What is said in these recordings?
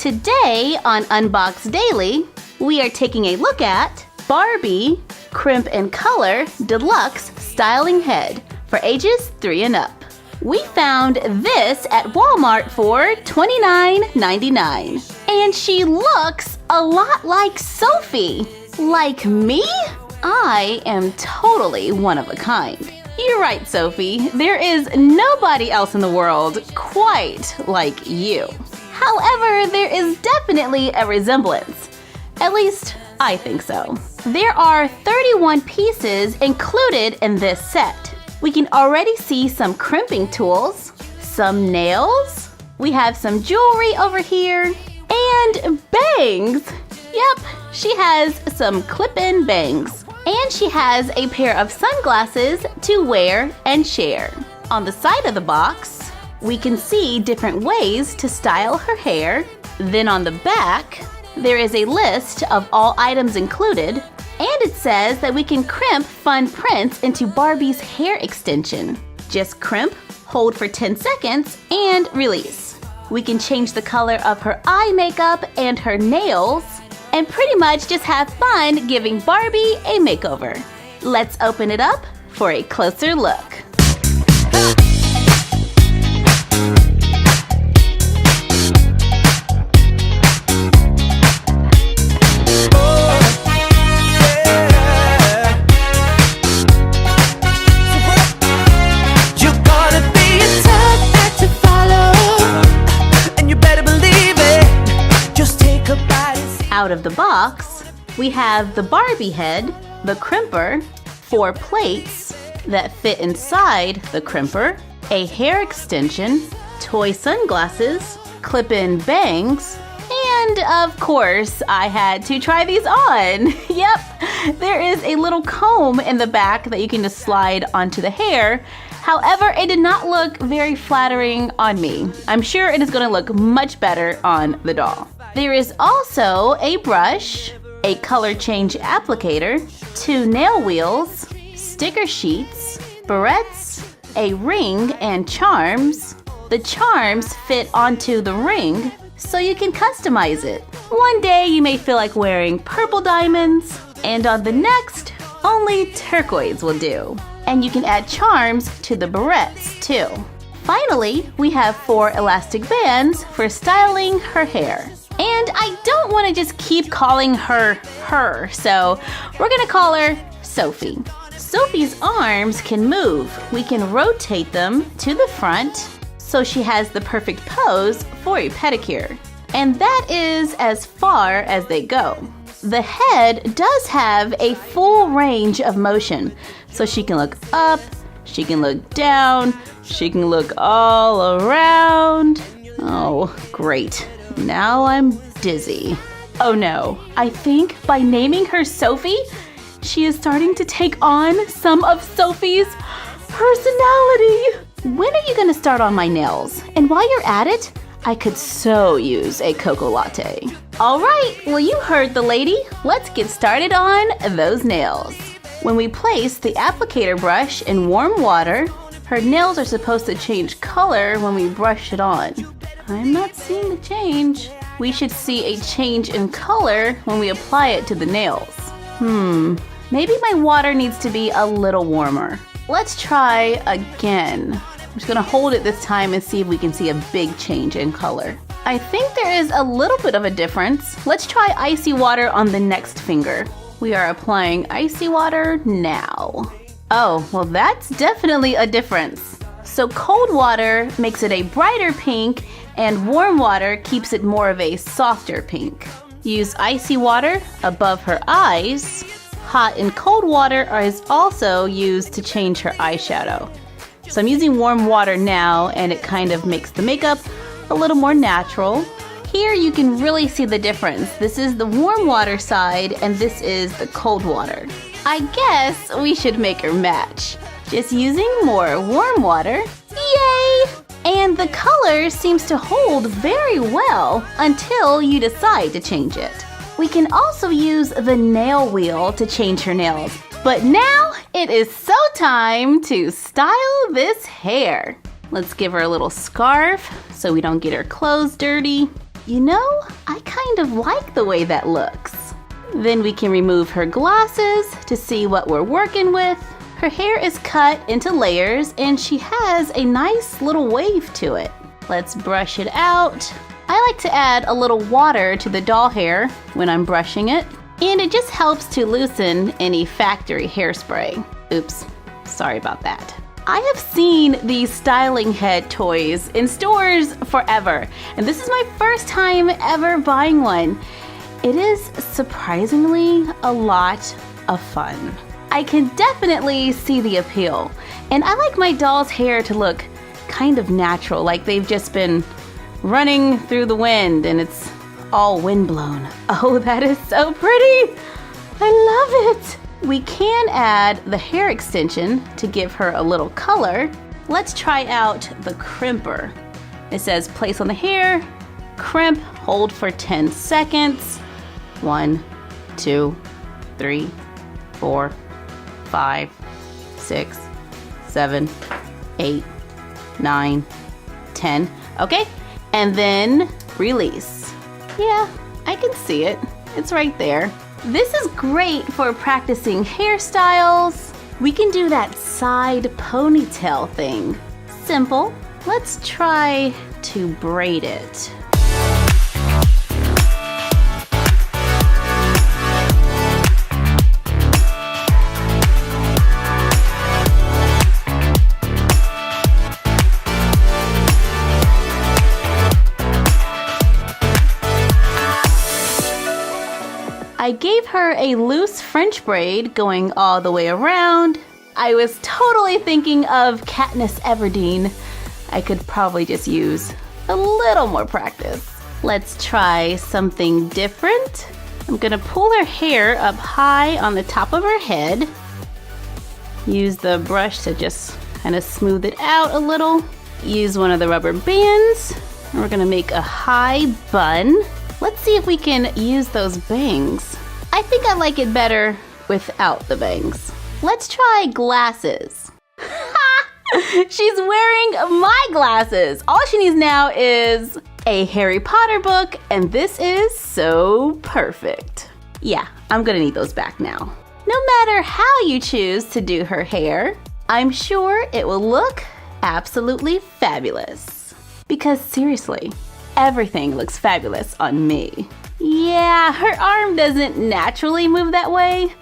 Today on Unbox Daily, we are taking a look at Barbie Crimp and Color Deluxe Styling Head for ages 3 and up. We found this at Walmart for $29.99. And she looks a lot like Sophie. Like me? I am totally one of a kind. You're right, Sophie. There is nobody else in the world quite like you. However, there is definitely a resemblance. At least, I think so. There are 31 pieces included in this set. We can already see some crimping tools, some nails, we have some jewelry over here, and bangs. Yep, she has some clip-in bangs. And she has a pair of sunglasses to wear and share. On the side of the box, we can see different ways to style her hair. Then on the back, there is a list of all items included, and it says that we can crimp fun prints into Barbie's hair extension. Just crimp, hold for 10 seconds, and release. We can change the color of her eye makeup and her nails, and pretty much just have fun giving Barbie a makeover. Let's open it up for a closer look. Out of the box, we have the Barbie head, the crimper, 4 plates that fit inside the crimper, a hair extension, toy sunglasses, clip-in bangs, and of course, I had to try these on. Yep, there is a little comb in the back that you can just slide onto the hair. However, it did not look very flattering on me. I'm sure it is going to look much better on the doll. There is also a brush, a color change applicator, 2 nail wheels, sticker sheets, barrettes, a ring, and charms. The charms fit onto the ring, so you can customize it. One day you may feel like wearing purple diamonds, and on the next, only turquoise will do. And you can add charms to the barrettes too. Finally, we have 4 elastic bands for styling her hair. And I don't want to just keep calling her, so we're gonna call her Sophie. Sophie's arms can move. We can rotate them to the front, so she has the perfect pose for a pedicure. And that is as far as they go. The head does have a full range of motion, so she can look up, she can look down, she can look all around. Oh, great. Now I'm dizzy. Oh no, I think by naming her Sophie, she is starting to take on some of Sophie's personality. When are you gonna start on my nails? And while you're at it, I could so use a cocoa latte. All right, well you heard the lady. Let's get started on those nails. When we place the applicator brush in warm water, her nails are supposed to change color when we brush it on. I'm not seeing the change. We should see a change in color when we apply it to the nails. Maybe my water needs to be a little warmer. Let's try again. I'm just gonna hold it this time and see if we can see a big change in color. I think there is a little bit of a difference. Let's try icy water on the next finger. We are applying icy water now. Oh, well that's definitely a difference. So cold water makes it a brighter pink, and warm water keeps it more of a softer pink. Use icy water above her eyes. Hot and cold water is also used to change her eyeshadow. So I'm using warm water now, and it kind of makes the makeup a little more natural. Here you can really see the difference. This is the warm water side, and this is the cold water. I guess we should make her match. Just using more warm water. Yay! And the color seems to hold very well until you decide to change it. We can also use the nail wheel to change her nails. But now it is so time to style this hair. Let's give her a little scarf so we don't get her clothes dirty. You know, I kind of like the way that looks. Then we can remove her glasses to see what we're working with. Her hair is cut into layers and she has a nice little wave to it. Let's brush it out. I like to add a little water to the doll hair when I'm brushing it, and it just helps to loosen any factory hairspray. Oops, sorry about that. I have seen these styling head toys in stores forever, and this is my first time ever buying one. It is surprisingly a lot of fun. I can definitely see the appeal, and I like my doll's hair to look kind of natural, like they've just been running through the wind and it's all windblown. Oh, that is so pretty! I love it! We can add the hair extension to give her a little color. Let's try out the crimper. It says place on the hair, crimp, hold for 10 seconds. 1, 2, 3, 4, 5, 6, 7, 8, 9, 10. Okay, and then release. Yeah, I can see it. It's right there. This is great for practicing hairstyles. We can do that side ponytail thing. Simple. Let's try to braid it. I gave her a loose French braid going all the way around. I was totally thinking of Katniss Everdeen. I could probably just use a little more practice. Let's try something different. I'm gonna pull her hair up high on the top of her head. Use the brush to just kind of smooth it out a little. Use one of the rubber bands. And we're gonna make a high bun. Let's see if we can use those bangs. I think I like it better without the bangs. Let's try glasses. She's wearing my glasses. All she needs now is a Harry Potter book, and this is so perfect. Yeah, I'm gonna need those back now. No matter how you choose to do her hair, I'm sure it will look absolutely fabulous. Because seriously, everything looks fabulous on me. Yeah, her arm doesn't naturally move that way.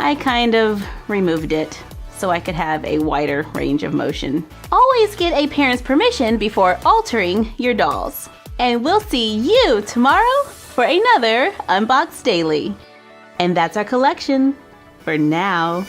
I kind of removed it so I could have a wider range of motion. Always get a parent's permission before altering your dolls. And we'll see you tomorrow for another Unbox Daily. And that's our collection for now.